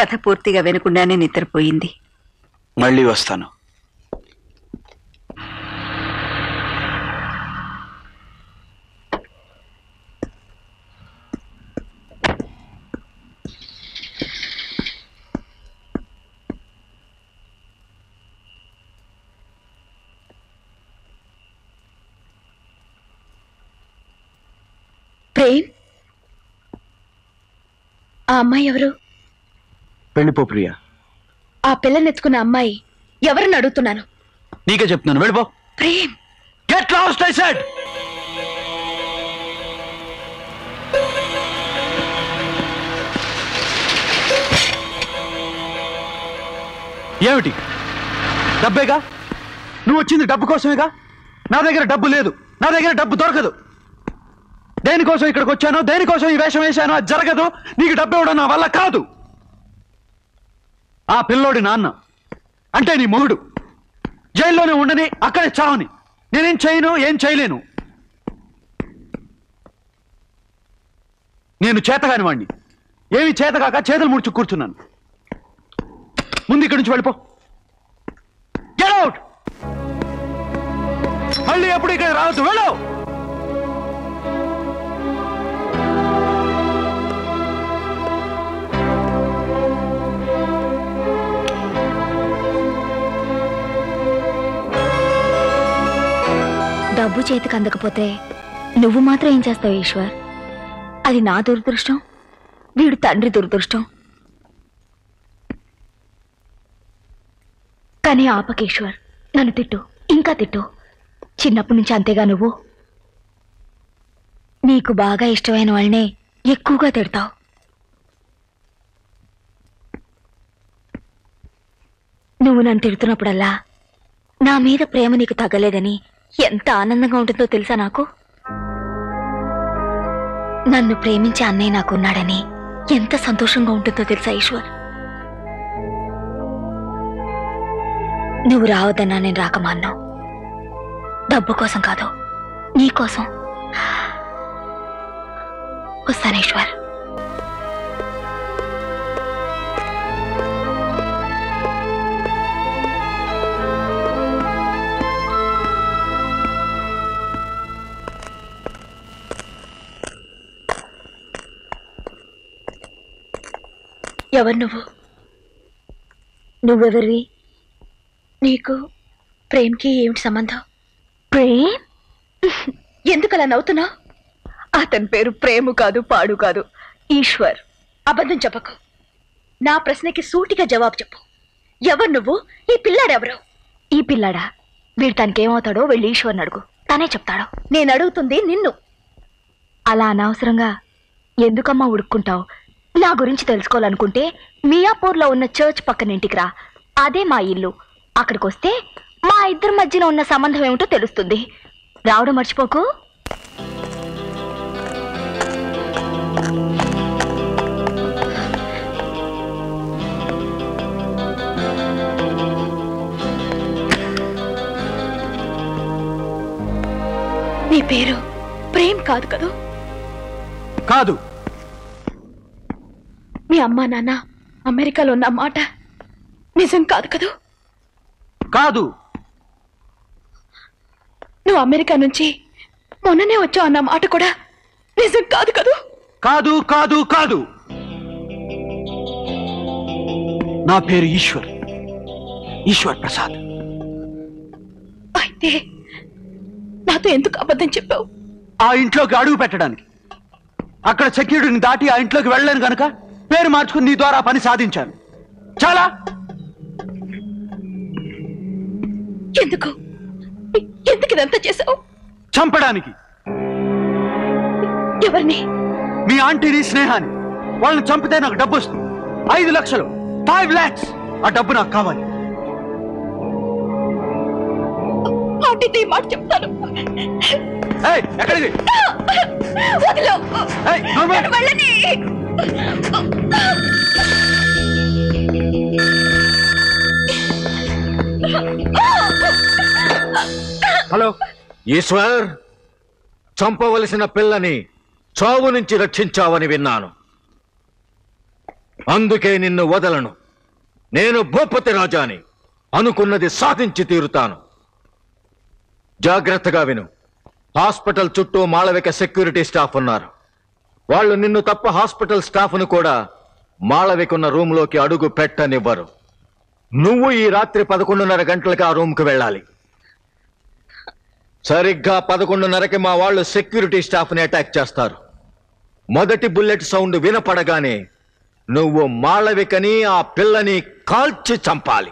కథ పూర్తిగా వినకుండానే నిద్రపోయింది. మళ్ళీ వస్తాను. ప్రేమ్, ఆ అమ్మాయి ఎవరు? వెళ్ళిపో ప్రియా. ఆ పిల్లనెత్తుకున్న అమ్మాయి ఎవరిని అడుగుతున్నాను? నీకే చెప్తున్నాను, వెళ్ళిపో. Prem, get lost I said. ఏమిటి? డబ్బేగా నువ్వు వచ్చింది, డబ్బు కోసమేగా. నా దగ్గర డబ్బు లేదు, నా దగ్గర డబ్బు దొరకదు. దేనికోసం ఇక్కడికి వచ్చానో, దేనికోసం ఈ వేషం వేశానో అది జరగదు. నీకు డబ్బు ఇవ్వడం నా వల్ల కాదు. ఆ పిల్లోడి నాన్న అంటే నీ మొగుడు జైల్లోనే ఉండని, అక్కడే చావని. నేనేం చేయను, ఏం చేయలేను. నేను చేతగాని వాణ్ణి. ఏమి చేతగాక చేతులు ముడుచు కూర్చున్నాను. ముందు ఇక్కడి నుంచి వెళ్ళిపో. Get out. మళ్ళీ ఎప్పుడు ఇక్కడ రావద్దు, వెళ్ళు. డబ్బు చేతికి అందకపోతే నువ్వు మాత్రం ఏం చేస్తావు ఈశ్వర్? అది నా దురదృష్టం, వీడు తండ్రి దురదృష్టం. కానీ ఆపకేశ్వర్, నన్ను తిట్టు, ఇంకా తిట్టు. చిన్నప్పటి నుంచి అంతేగా నువ్వు. నీకు బాగా ఇష్టమైన వాళ్ళనే ఎక్కువగా తిడతావు. నువ్వు నన్ను తిడుతున్నప్పుడల్లా నా మీద ప్రేమ నీకు తగ్గలేదని ఎంత ఆనందంగా ఉంటుందో తెలుసా నాకు? నన్ను ప్రేమించే అన్నయ్య నాకున్నాడని ఎంత సంతోషంగా ఉంటుందో తెలుసా ఈశ్వర్? నువ్వు రావద్దన్నా నేను రాకమాన్నావు. డబ్బు కోసం కాదు, నీ కోసం. వస్తాను ఈశ్వర్. ఎవరు నువ్వు? నువ్వెవరివి? నీకు ప్రేమ్కి ఏమిటి సంబంధం? ప్రేమ్? ఎందుకలా నవ్వుతున్నావు? అతని పేరు ప్రేము కాదు, పాడు కాదు, ఈశ్వర్. అబద్ధం చెప్పకు. నా ప్రశ్నకి సూటిగా జవాబు చెప్పు. ఎవరు నువ్వు? ఈ పిల్లాడెవరు? ఈ పిల్లాడా? వీడు తనకేమవుతాడో వెళ్ళి ఈశ్వర్ని అడుగు, తనే చెప్తాడు. నేను అడుగుతుంది నిన్ను. అలా అనవసరంగా ఎందుకమ్మా ఉడుక్కుంటావు? నా గురించి తెలుసుకోవాలనుకుంటే మియాపూర్లో ఉన్న చర్చ్ పక్కన ఇంటికి రా. అదే మా ఇల్లు. అక్కడికి వస్తే మా ఇద్దరి మధ్యలో ఉన్న సంబంధం ఏమిటో తెలుస్తుంది. రావడం మర్చిపోకు. నీ పేరు ప్రేమ్ కాదు కదూ? కాదు. మీ అమ్మా నాన్న అమెరికాలో ఉన్న మాట నిజం కాదు కదూ? కాదు. నువ్వు అమెరికా నుంచి మొన్ననే వచ్చావు అన్న మాట కూడా నిజం కాదు కదూ? కాదు కాదు కాదు. నా పేరు ఈశ్వర్, ఈశ్వర్ ప్రసాద్. అయితే నాతో ఎందుకు అబద్ధం చెప్పావు? ఆ ఇంట్లోకి అడుగు పెట్టడానికి. అక్కడ సెక్యూరిటీని దాటి ఆ ఇంట్లోకి వెళ్ళలేను గనక పేరు మార్చుకుని నీ ద్వారా పని సాధించాను. చాలా. ఎందుకు ఎందుకు ఇదంతా చేశావు? చంపడానికి. ఎవరిని? మీ ఆంటీని, స్నేహాన్ని. వాళ్ళని చంపితే నాకు డబ్బు వస్తుంది. 5 లక్షలు, 5 lakhs. ఆ డబ్బు నాకు కావాలి. ఆంటీతో ఈ మాట చెప్తాను. ఎక్కడికి? వదిలో. వెళ్ళని. హలో ఈశ్వర్, చంపవలసిన పిల్లని చావు నుంచి రక్షించావని విన్నాను. అందుకే నిన్ను వదలను. నేను భూపతి రాజాని, అనుకున్నది సాధించి తీరుతాను. జాగ్రత్తగా విను. హాస్పిటల్ చుట్టూ మాళవిక సెక్యూరిటీ స్టాఫ్ ఉన్నారు. వాళ్ళు నిన్ను తప్ప హాస్పిటల్ స్టాఫ్ను కూడా మాళవికున్న రూమ్లోకి అడుగు పెట్టనివ్వరు. నువ్వు ఈ రాత్రి 11:30 గంటలకు ఆ రూమ్కి వెళ్ళాలి. సరిగ్గా 11:30కి మా వాళ్ళు సెక్యూరిటీ స్టాఫ్ని అటాక్ చేస్తారు. మొదటి బుల్లెట్ సౌండ్ వినపడగానే నువ్వు మాళవికని ఆ పిల్లని కాల్చి చంపాలి.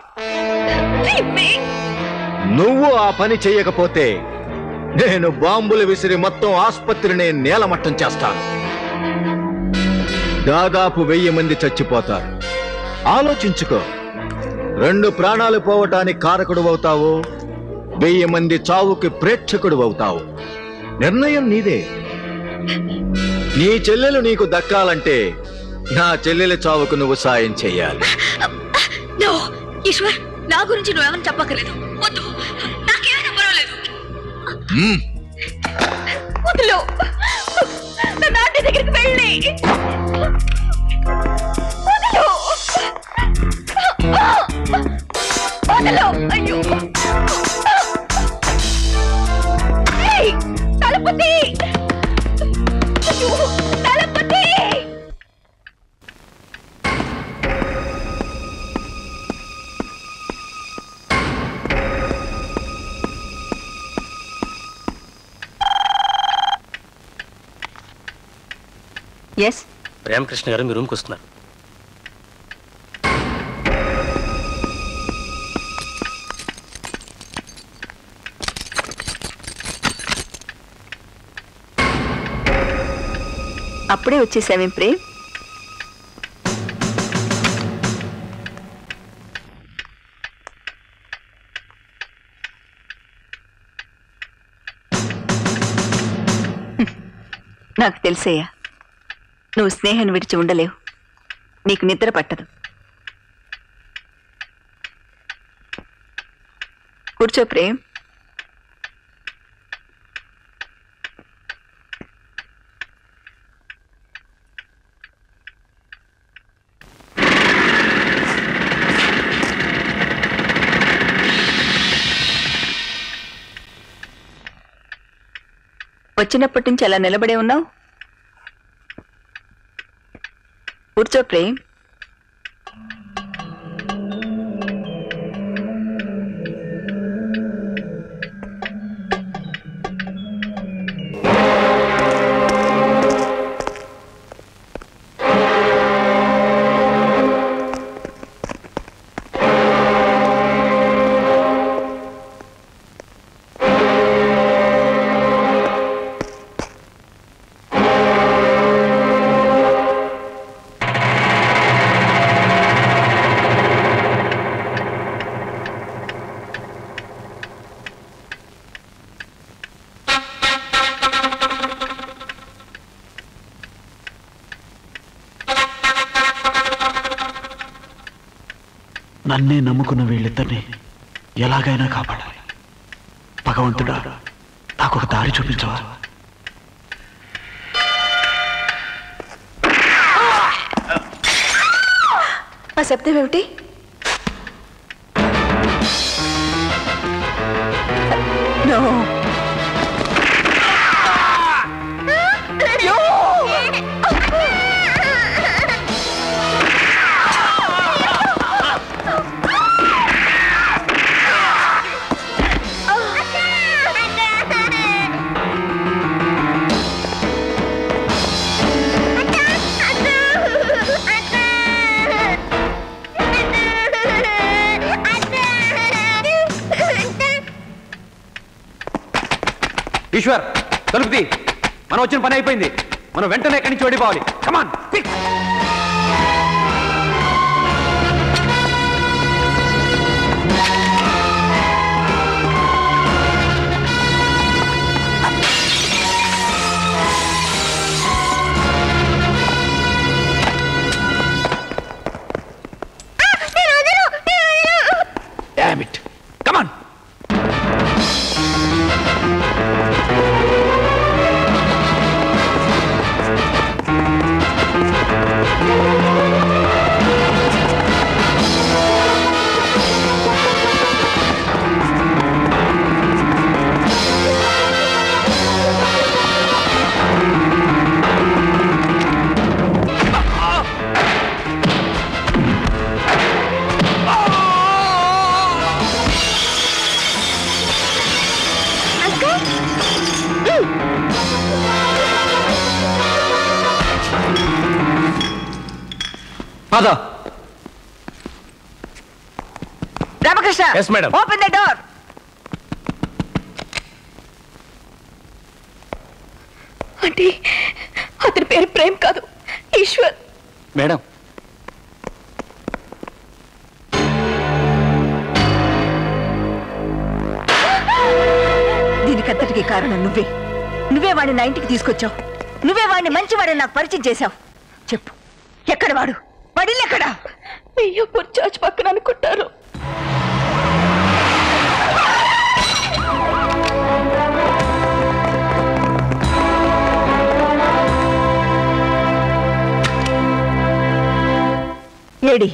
నువ్వు ఆ పని చేయకపోతే నేను బాంబులు విసిరి మొత్తం ఆసుపత్రిని నేలమట్టం చేస్తాను. దాదాపు 1000 మంది చచ్చిపోతారు. ఆలోచించుకో. 2 ప్రాణాలు పోవటానికి కారకుడు అవుతావు, 1000 మంది చావుకి ప్రేక్షకుడు అవుతావు. నిర్ణయం నీదే. నీ చెల్లెలు నీకు దక్కాలంటే నా చెల్లెల చావుకు నువ్వు సాయం చెయ్యాలి. ఈశ్వర్, నా గురించి నువ్వేమని చెప్పక్కర్లేదు. వద్దు, నాకేమైనా పర్వాలేదు. వద్దులో, నా నాన్న దగ్గరికి వెళ్ళి వద్దులో. అయ్యో, తలపతి, తలపతి. ఎస్, రామకృష్ణ గారు మీ రూమ్కి వస్తున్నారు. అప్పుడే వచ్చేసావేం ప్రేమ్? నాకు తెలిసయ్యా, నువ్వు స్నేహాన్ని విడిచి ఉండలేవు. నీకు నిద్ర పట్టదు. కూర్చో ప్రేమ్. వచ్చినప్పటి నుంచి అలా నిలబడే ఉన్నావు. కూర్చో ప్రేమ్. నన్నే నమ్ముకున్న వీళ్ళిద్దరిని ఎలాగైనా కాపాడాలి. భగవంతుడా, నాకు ఒక దారి చూపించవా? ఆ శబ్దం ఏమిటి? నో. ఈశ్వర్, తలుపుది. మనం వచ్చిన పని అయిపోయింది. మనం వెంటనే ఎక్కడి నుంచి ఓడిపోవాలి. Come on, quick. Damn it. Come on. పద. Ramakrishna, Yes, madam. Open the door. అంటే అతని పేరు ప్రేమ్ కాదు, ఈశ్వర్. మేడం, దీనికంతటికి కారణం నువ్వే వాడిని నా ఇంటికి తీసుకొచ్చావు. నువ్వే వాడిని మంచివాడని నాకు పరిచయం చేశావు. చెప్పు, ఎక్కడ వాడి ఎక్కడా? అయ్యప్ప చర్చ్ పక్కన అనుకుంటారు. ఏడి,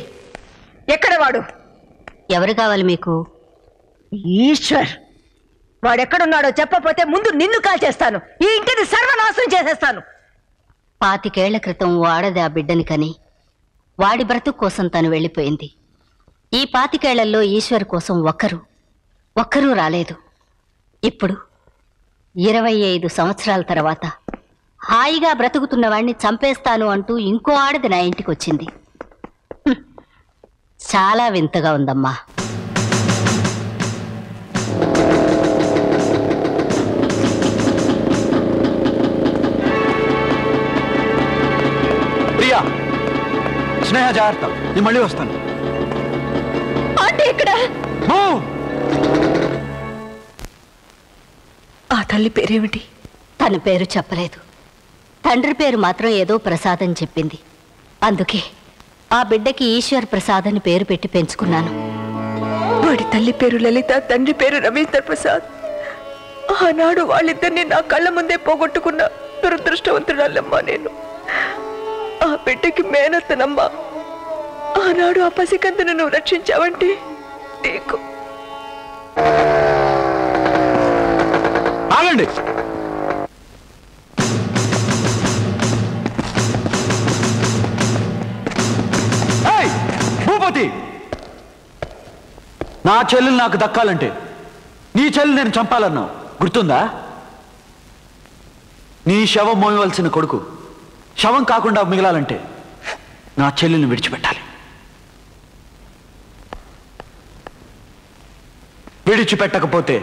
ఎక్కడ వాడు? ఎవరు కావాలి మీకు? ఈశ్వర్. వాడెక్కడున్నాడో చెప్పపోతే ముందు నిన్ను కాల్చేస్తాను. ఈ ఇంటిని సర్వనాశనం చేసేస్తాను. 25 ఏళ్ల క్రితం వాడది ఆ బిడ్డని కని వాడి బ్రతుకు కోసం తను వెళ్ళిపోయింది. ఈ 25 ఏళ్లలో ఈశ్వర్ కోసం ఒక్కరూ రాలేదు. ఇప్పుడు 25 సంవత్సరాల తర్వాత హాయిగా బ్రతుకుతున్న వాడిని చంపేస్తాను అంటూ ఇంకో ఆడది నా ఇంటికి వచ్చింది. చాలా వింతగా ఉందమ్మా. ప్రియా, స్నేహ జాగ్రత్త, నేను మళ్ళీ వస్తాను. అంటే ఇక్కడ ఆ తల్లి పేరేమిటి? తన పేరు చెప్పలేదు. తండ్రి పేరు మాత్రం ఏదో ప్రసాద్ అని చెప్పింది. అందుకే ఆ బిడ్డకి ఈశ్వర్ ప్రసాద్ అని పేరు పెట్టి పెంచుకున్నాను. వాడి తల్లి పేరు లలిత, తండ్రి పేరు రవీంద్ర ప్రసాద్. ఆనాడు వాళ్ళిద్దరిని నా కళ్ళ ముందే పోగొట్టుకున్న దురదృష్టవంతురాలమ్మా నేను. ఆ బిడ్డకి మేనత్తనమ్మా. ఆనాడు ఆ పసికందును నువ్వు రక్షించావంటే నీకు. ఆగండి. భూపతి, నా చెల్లెలు నాకు దక్కాలంటే నీ చెల్లి నేను చంపాలన్నావు, గుర్తుందా? నీ శవం మోయవలసిన కొడుకు శవం కాకుండా మిగలాలంటే నా చెల్లెల్ని విడిచిపెట్టాలి. విడిచిపెట్టకపోతే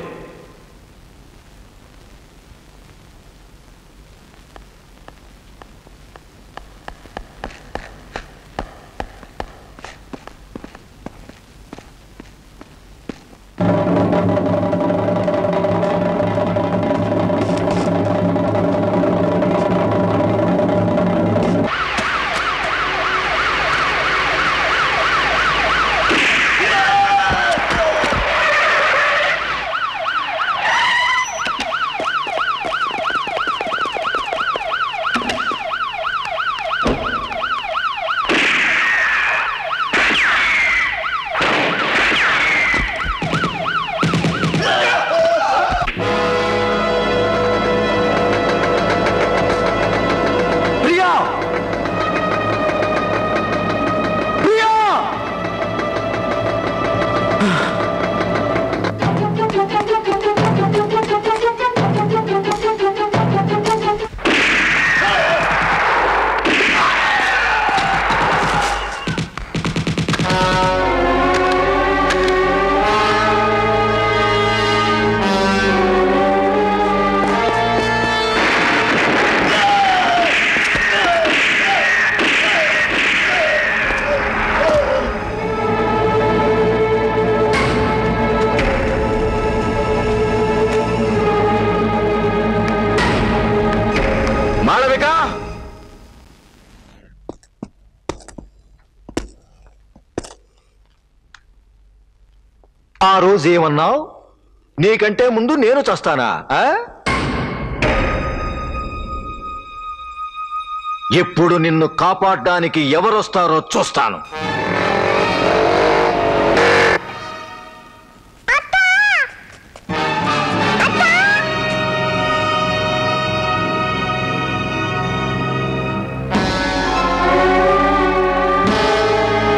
ఆ రోజు ఏమన్నావు? నీకంటే ముందు నేను చస్తానా? ఎప్పుడు నిన్ను కాపాడడానికి ఎవరొస్తారో చూస్తాను.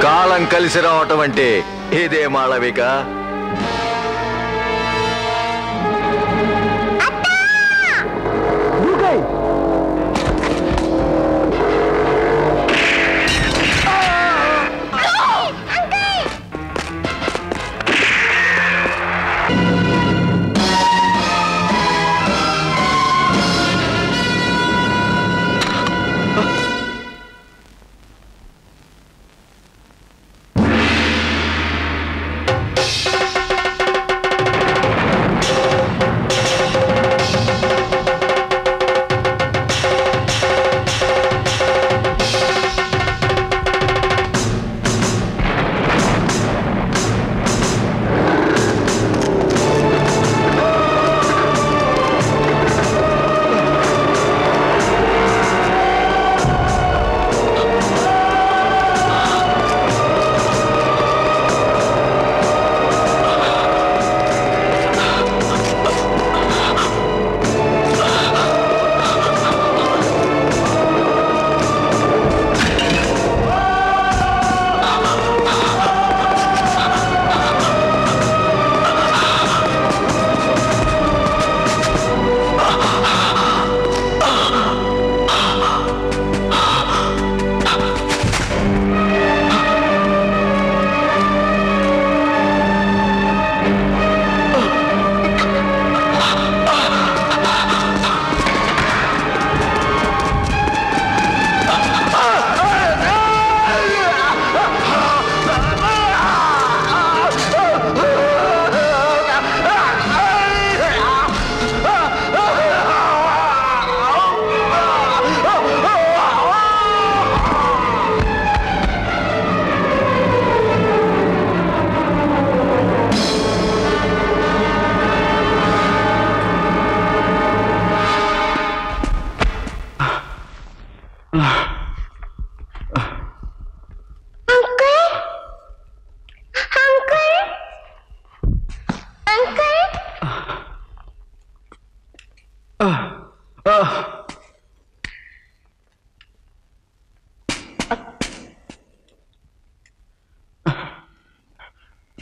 కాలం కలిసి రావటం అంటే ఇదే మాళవిక.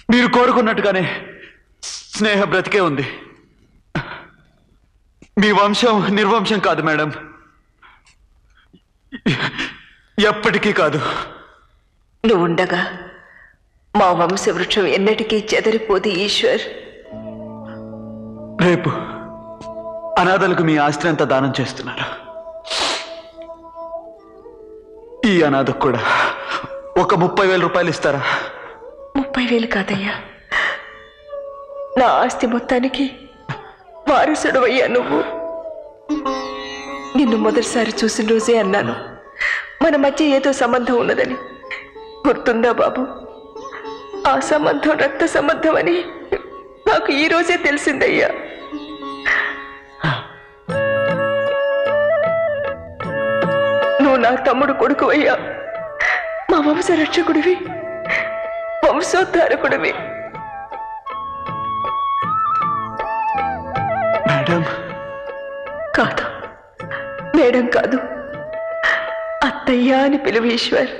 మీరు కోరుకున్నట్టుగానే స్నేహ బ్రతికే ఉంది. మీ వంశం నిర్వంశం కాదు మేడం, ఎప్పటికీ కాదు. నువ్వుండగా మా వంశవృక్షం ఎన్నటికీ చెదరిపోదు ఈశ్వర్. రేపు అనాథలకు మీ ఆస్తి అంతా దానం చేస్తున్నారు. ఈ అనాథకు కూడా ఒక 30,000 రూపాయలు ఇస్తారా? 30,000 కాదయ్యా, నా ఆస్తి మొత్తానికి వారసుడు అయ్యా నువ్వు. నిన్ను మొదటిసారి చూసిన రోజే అన్నాను మన మధ్య ఏదో సంబంధం ఉన్నదని. గుర్తుందా బాబు? ఆ సంబంధం రక్త సంబంధం అని నాకు ఈ రోజే తెలిసిందయ్యా. నువ్వు నా తమ్ముడు కొడుకు అయ్యా, మా వంశ రక్షకుడివి, వంశోద్ధారకుడివి. మేడం కాదు మేడం కాదు, అత్తయ్య అని పిలువు ఈశ్వర్.